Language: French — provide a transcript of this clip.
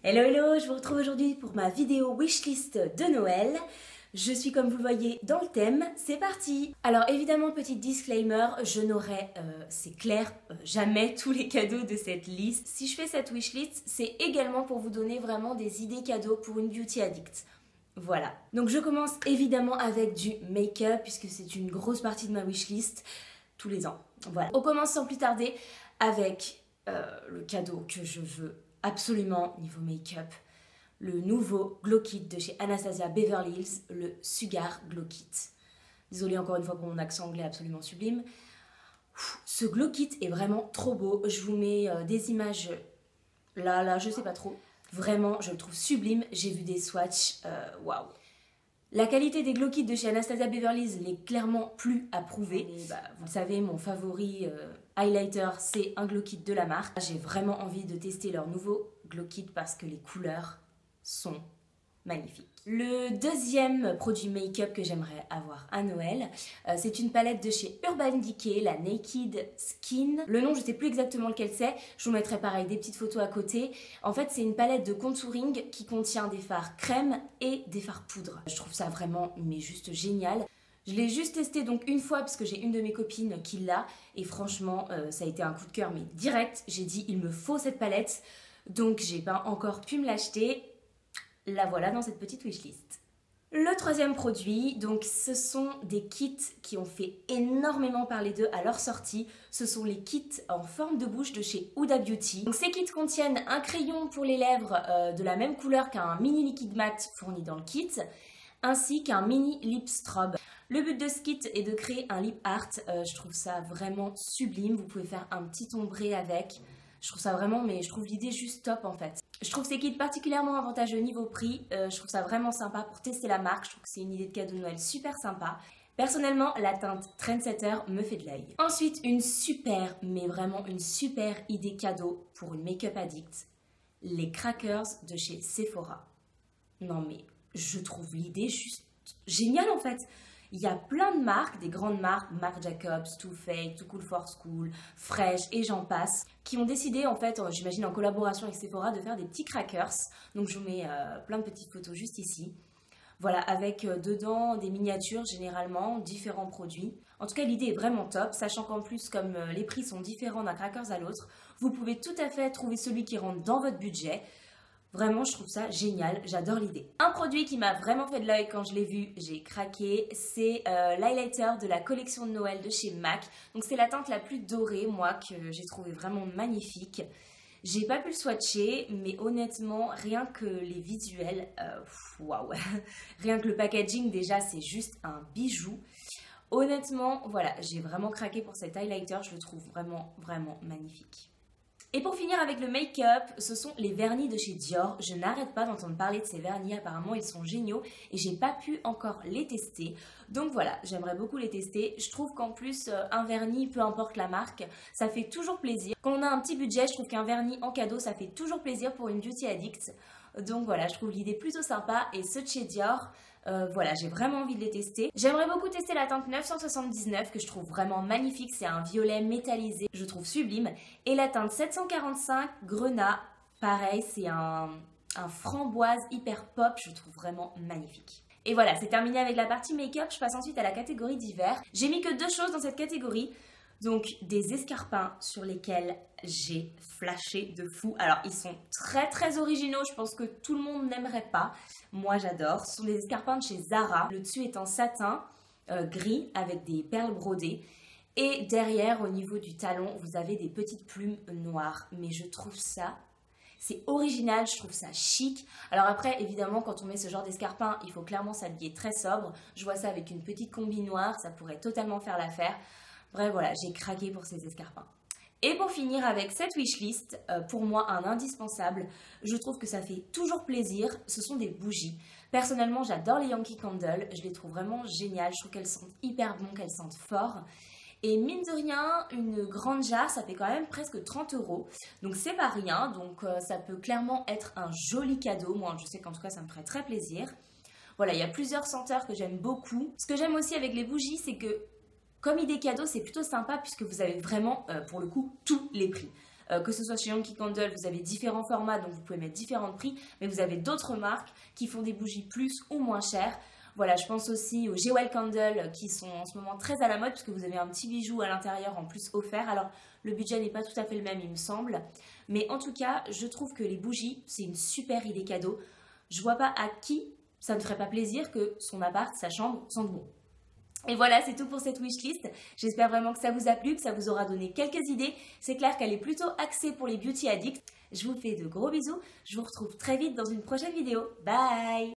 Hello hello, je vous retrouve aujourd'hui pour ma vidéo wishlist de Noël. Je suis comme vous le voyez dans le thème, c'est parti. Alors évidemment, petit disclaimer, je n'aurai, c'est clair, jamais tous les cadeaux de cette liste. Si je fais cette wishlist, c'est également pour vous donner vraiment des idées cadeaux pour une beauty addict. Voilà, donc je commence évidemment avec du make-up puisque c'est une grosse partie de ma wishlist tous les ans. Voilà, on commence sans plus tarder avec le cadeau que je veux absolument niveau make-up, le nouveau Glow Kit de chez Anastasia Beverly Hills, le Sugar Glow Kit. Désolée encore une fois pour mon accent anglais absolument sublime. Ce Glow Kit est vraiment trop beau. Je vous mets des images là, je sais pas trop. Vraiment, je le trouve sublime. J'ai vu des swatchs, waouh. La qualité des Glow Kits de chez Anastasia Beverly Hills n'est clairement plus à prouver. Et vous le savez, mon favori highlighter, c'est un Glow Kit de la marque. J'ai vraiment envie de tester leur nouveau Glow Kit parce que les couleurs sont magnifiques. Le deuxième produit make-up que j'aimerais avoir à Noël, c'est une palette de chez Urban Decay, la Naked Skin. Le nom, je ne sais plus exactement lequel c'est. Je vous mettrai pareil des petites photos à côté. En fait, c'est une palette de contouring qui contient des fards crème et des fards poudre. Je trouve ça vraiment, mais juste génial. Je l'ai juste testé donc une fois parce que j'ai une de mes copines qui l'a et franchement, ça a été un coup de cœur, mais direct, j'ai dit il me faut cette palette. Donc, j'ai pas encore pu me l'acheter. La voilà dans cette petite wishlist. Le troisième produit, donc ce sont des kits qui ont fait énormément parler d'eux à leur sortie. Ce sont les kits en forme de bouche de chez Huda Beauty. Donc ces kits contiennent un crayon pour les lèvres de la même couleur qu'un mini liquide mat fourni dans le kit, ainsi qu'un mini lip strobe. Le but de ce kit est de créer un lip art. Je trouve ça vraiment sublime. Vous pouvez faire un petit ombré avec. Je trouve ça vraiment, mais je trouve l'idée juste top en fait. Je trouve ces kits particulièrement avantageux niveau prix. Je trouve ça vraiment sympa pour tester la marque. Je trouve que c'est une idée de cadeau de Noël super sympa. Personnellement, la teinte Trendsetter me fait de l'œil. Ensuite, une super, mais vraiment une super idée cadeau pour une make-up addict. Les crackers de chez Sephora. Non mais, je trouve l'idée juste géniale en fait. Il y a plein de marques, des grandes marques, Marc Jacobs, Too Faced, Too Cool for School, Fresh et j'en passe, qui ont décidé en fait, j'imagine en collaboration avec Sephora, de faire des petits crackers. Donc je vous mets plein de petites photos juste ici. Voilà, avec dedans des miniatures généralement, différents produits. En tout cas, l'idée est vraiment top, sachant qu'en plus, comme les prix sont différents d'un crackers à l'autre, vous pouvez tout à fait trouver celui qui rentre dans votre budget. Vraiment, je trouve ça génial, j'adore l'idée. Un produit qui m'a vraiment fait de l'œil quand je l'ai vu, j'ai craqué, c'est l'highlighter de la collection de Noël de chez MAC. Donc c'est la teinte la plus dorée, moi, que j'ai trouvé vraiment magnifique. J'ai pas pu le swatcher, mais honnêtement, rien que les visuels, waouh. Rien que le packaging, déjà, c'est juste un bijou. Honnêtement, voilà, j'ai vraiment craqué pour cet highlighter, je le trouve vraiment, vraiment magnifique. Et pour finir avec le make-up, ce sont les vernis de chez Dior. Je n'arrête pas d'entendre parler de ces vernis, apparemment ils sont géniaux et j'ai pas pu encore les tester. Donc voilà, j'aimerais beaucoup les tester. Je trouve qu'en plus, un vernis, peu importe la marque, ça fait toujours plaisir. Quand on a un petit budget, je trouve qu'un vernis en cadeau, ça fait toujours plaisir pour une beauty addict. Donc voilà, je trouve l'idée plutôt sympa et ceux de chez Dior, voilà, j'ai vraiment envie de les tester. J'aimerais beaucoup tester la teinte 979 que je trouve vraiment magnifique, c'est un violet métallisé, je trouve sublime. Et la teinte 745 Grenat, pareil, c'est un framboise hyper pop, je trouve vraiment magnifique. Et voilà, c'est terminé avec la partie make-up, je passe ensuite à la catégorie d'hiver. J'ai mis que deux choses dans cette catégorie. Donc des escarpins sur lesquels j'ai flashé de fou. Alors ils sont très très originaux, je pense que tout le monde n'aimerait pas. Moi j'adore. Ce sont des escarpins de chez Zara. Le dessus est en satin gris avec des perles brodées. Et derrière au niveau du talon vous avez des petites plumes noires. Mais je trouve ça... c'est original, je trouve ça chic. Alors après, évidemment, quand on met ce genre d'escarpin, il faut clairement s'habiller très sobre. Je vois ça avec une petite combi noire, ça pourrait totalement faire l'affaire. Bref, voilà, j'ai craqué pour ces escarpins. Et pour finir avec cette wishlist, pour moi un indispensable, je trouve que ça fait toujours plaisir, ce sont des bougies. Personnellement, j'adore les Yankee Candle, je les trouve vraiment géniales, je trouve qu'elles sentent hyper bon, qu'elles sentent fort. Et mine de rien, une grande jarre, ça fait quand même presque 30 €. Donc c'est pas rien, donc ça peut clairement être un joli cadeau. Moi, je sais qu'en tout cas, ça me ferait très plaisir. Voilà, il y a plusieurs senteurs que j'aime beaucoup. Ce que j'aime aussi avec les bougies, c'est que comme idée cadeau, c'est plutôt sympa puisque vous avez vraiment, pour le coup, tous les prix. Que ce soit chez Yankee Candle, vous avez différents formats, donc vous pouvez mettre différents prix, mais vous avez d'autres marques qui font des bougies plus ou moins chères. Voilà, je pense aussi aux Jewel Candle qui sont en ce moment très à la mode puisque vous avez un petit bijou à l'intérieur en plus offert. Alors, le budget n'est pas tout à fait le même, il me semble. Mais en tout cas, je trouve que les bougies, c'est une super idée cadeau. Je vois pas à qui ça ne ferait pas plaisir que son appart, sa chambre sentent bon. Et voilà, c'est tout pour cette wishlist. J'espère vraiment que ça vous a plu, que ça vous aura donné quelques idées. C'est clair qu'elle est plutôt axée pour les beauty addicts. Je vous fais de gros bisous. Je vous retrouve très vite dans une prochaine vidéo. Bye!